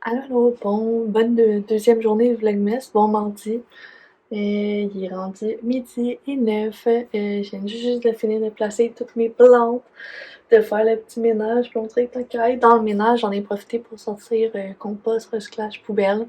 Allô, bonne deuxième journée de Vlogmas, bon mardi. Il est rendu midi et 9. Je viens juste de finir de placer toutes mes plantes, de faire le petit ménage. Puis on dirait que tant qu'à être dans le ménage, j'en ai profité pour sortir compost, recyclage, poubelle.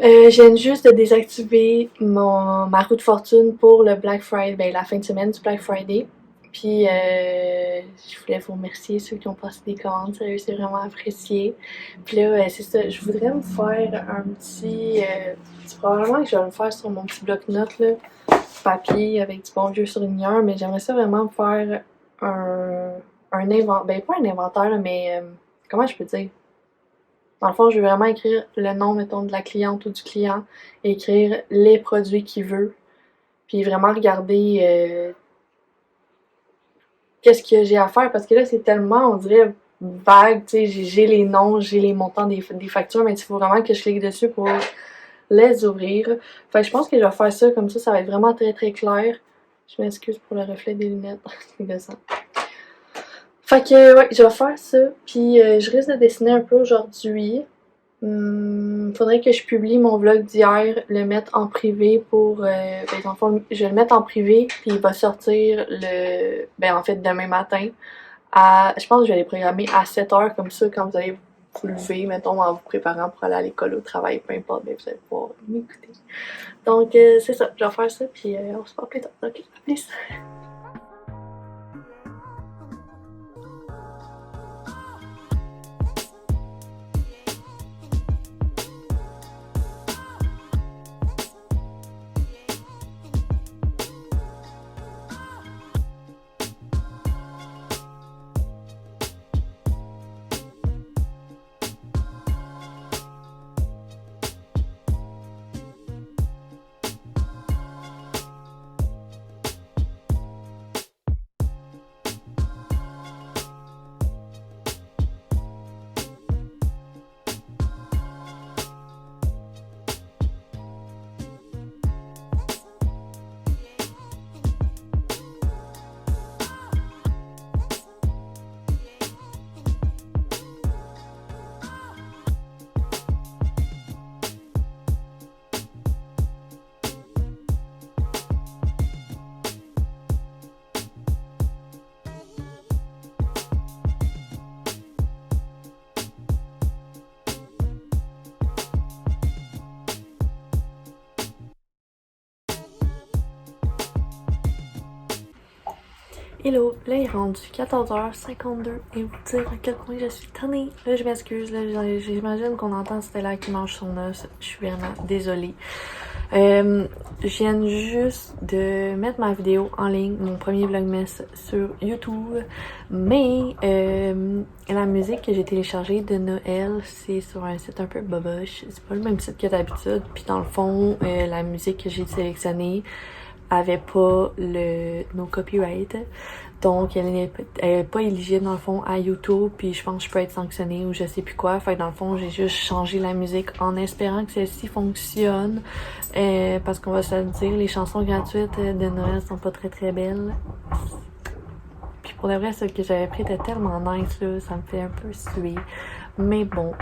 Je viens juste de désactiver ma roue de fortune pour le Black Friday, ben, la fin de semaine du Black Friday. Puis je voulais vous remercier ceux qui ont passé des commandes, sérieux, c'est vraiment apprécié. Puis là, c'est ça, je voudrais me faire un petit. Probablement que je vais le faire sur mon petit bloc-notes, là, papier avec du bon vieux surligneur, mais j'aimerais ça vraiment me faire un inventaire. Ben, pas un inventaire, là, mais comment je peux dire? Dans le fond, je vais vraiment écrire le nom, mettons, de la cliente ou du client, et écrire les produits qu'il veut, puis vraiment regarder qu'est-ce que j'ai à faire, parce que là, c'est tellement, on dirait, vague, tu sais, j'ai les noms, j'ai les montants des factures, mais il faut vraiment que je clique dessus pour les ouvrir. Fait que je pense que je vais faire ça, comme ça va être vraiment très très clair. Je m'excuse pour le reflet des lunettes, c'est gossant. Fait que, ouais, je vais faire ça, puis je risque de dessiner un peu aujourd'hui. Faudrait que je publie mon vlog d'hier, le mettre en privé pour. Ben, dans le fond, je vais le mettre en privé, puis il va sortir ben, en fait, demain matin. Je pense que je vais les programmer à 7h, comme ça, quand vous allez vous lever, mettons, en vous préparant pour aller à l'école, au travail, peu importe, ben, vous allez pouvoir m'écouter. Donc, c'est ça, je vais faire ça, puis on se parle plus tard. Ok, à plus! Hello, là il est rendu 14h52 et vous dire à quel point je suis tannée. Là je m'excuse, là j'imagine qu'on entend Stella qui mange son os. Je suis vraiment désolée. Je viens juste de mettre ma vidéo en ligne, mon premier vlogmas sur YouTube. Mais la musique que j'ai téléchargée de Noël, c'est sur un site un peu boboche. C'est pas le même site que d'habitude. Puis dans le fond, la musique que j'ai sélectionnée avait pas nos copyright. Donc, elle est pas éligible dans le fond à YouTube, puis je pense que je peux être sanctionnée ou je sais plus quoi. Fait que dans le fond, j'ai juste changé la musique en espérant que celle-ci fonctionne. Parce qu'on va se le dire, les chansons gratuites de Noël sont pas très très belles. Puis pour le vrai, ce que j'avais pris était tellement nice, là, ça me fait un peu suer. Mais bon.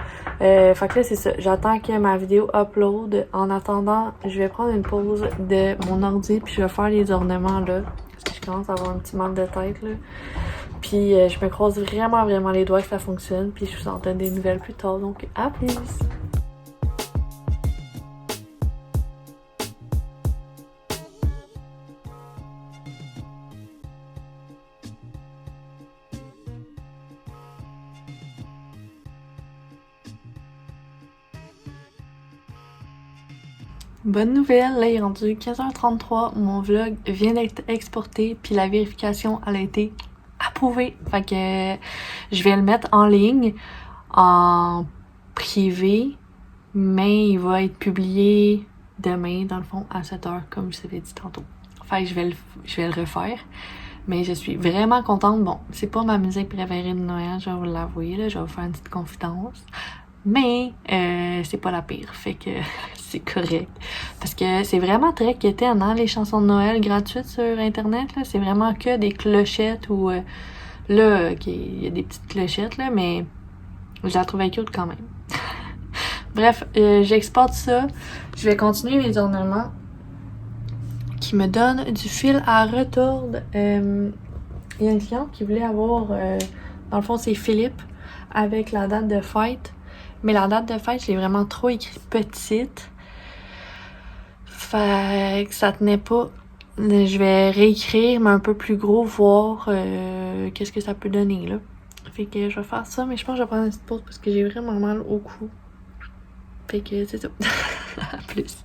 Fait que là, c'est ça. J'attends que ma vidéo upload. En attendant, je vais prendre une pause de mon ordi, puis je vais faire les ornements, là. Parce que je commence à avoir un petit mal de tête, là. Puis je me croise vraiment, vraiment les doigts que ça fonctionne. Puis je vous en donne des nouvelles plus tard. Donc, à plus! Bonne nouvelle, là il est rendu 15h33, mon vlog vient d'être exporté, puis la vérification elle a été approuvée. Fait que je vais le mettre en ligne, en privé, mais il va être publié demain, dans le fond, à 7h, comme je t'avais dit tantôt. Fait que je vais le refaire. Mais je suis vraiment contente. Bon, c'est pas ma musique préférée de Noël, je vais vous l'avouer, là, je vais vous faire une petite confidence. Mais c'est pas la pire, fait que c'est correct. Parce que c'est vraiment très quétaine, hein, les chansons de Noël gratuites sur Internet, là. C'est vraiment que des clochettes ou... là, il y a des petites clochettes, là, mais Je la trouvais cute quand même. Bref, j'exporte ça. Je vais continuer mes ornements qui me donnent du fil à retordre. Il y a une cliente qui voulait avoir, dans le fond, c'est Philippe avec la date de fête. Mais la date de fête, j'ai vraiment trop écrit petite. Fait que ça tenait pas. Je vais réécrire, mais un peu plus gros, voir qu'est-ce que ça peut donner, là. Fait que je vais faire ça, mais je pense que je vais prendre une petite pause parce que j'ai vraiment mal au cou. Fait que c'est ça. À plus.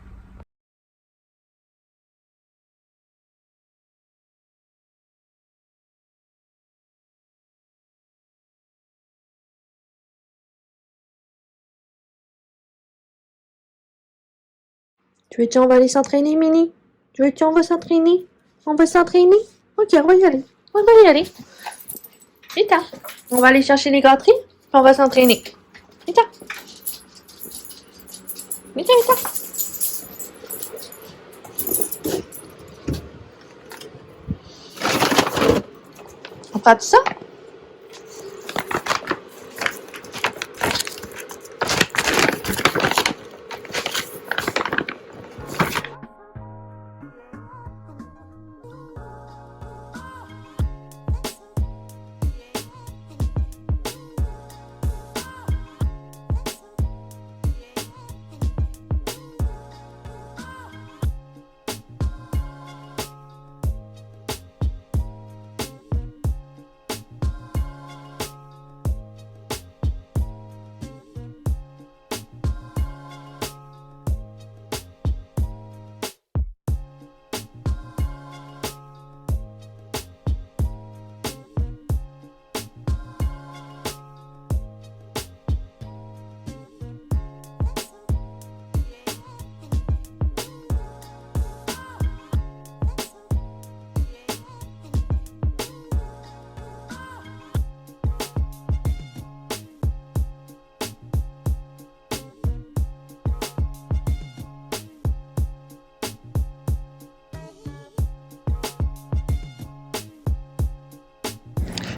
Tu veux-tu, on va aller s'entraîner, Mini? Tu veux-tu, on va s'entraîner? On va s'entraîner? Ok, on va y aller. On va y aller. Vita. On va aller chercher les gâteries, puis on va s'entraîner. Vita. Vita, Vita. On fait ça?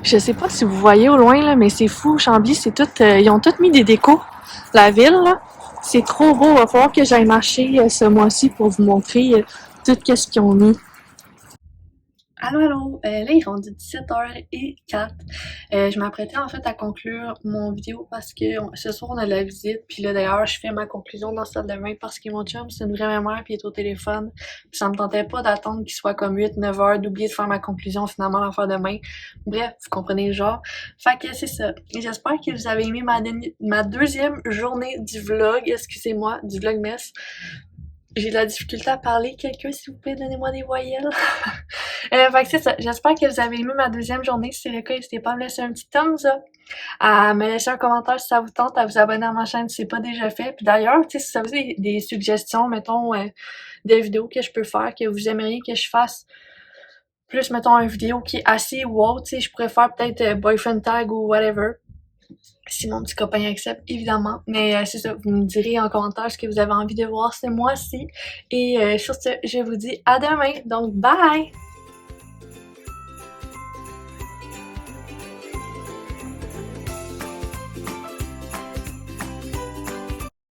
Je sais pas si vous voyez au loin, là, mais c'est fou. Chambly, c'est tout. Ils ont tous mis des décos. La ville, là. C'est trop beau. Il va falloir que j'aille marcher ce mois-ci pour vous montrer tout ce qu'ils ont mis. Allô, allô! Là, il est rendu 17h04. Je m'apprêtais en fait à conclure mon vidéo parce que ce soir on a la visite. Puis là, d'ailleurs, je fais ma conclusion dans la salle de bain parce que mon chum, c'est une vraie mémoire puis il est au téléphone. Puis ça me tentait pas d'attendre qu'il soit comme 8-9 heures, d'oublier de faire ma conclusion, finalement l'en faire demain. Bref, vous comprenez le genre. Fait que c'est ça. J'espère que vous avez aimé ma deuxième journée du vlog, excusez-moi, du vlogmas. J'ai de la difficulté à parler. Quelqu'un, s'il vous plaît, donnez-moi des voyelles. Fait que c'est ça. J'espère que vous avez aimé ma deuxième journée. Si c'est le cas, n'hésitez pas à me laisser un petit thumbs up, à me laisser un commentaire si ça vous tente, à vous abonner à ma chaîne si c'est pas déjà fait. Puis d'ailleurs, tu sais, si ça vous avez des suggestions, mettons, des vidéos que je peux faire, que vous aimeriez que je fasse, plus, mettons, une vidéo qui est assez wow, tu sais, je pourrais faire peut-être boyfriend tag ou whatever. Si mon petit copain accepte, évidemment. Mais c'est ça, vous me direz en commentaire ce que vous avez envie de voir ce mois-ci. Et sur ce, je vous dis à demain. Donc, bye!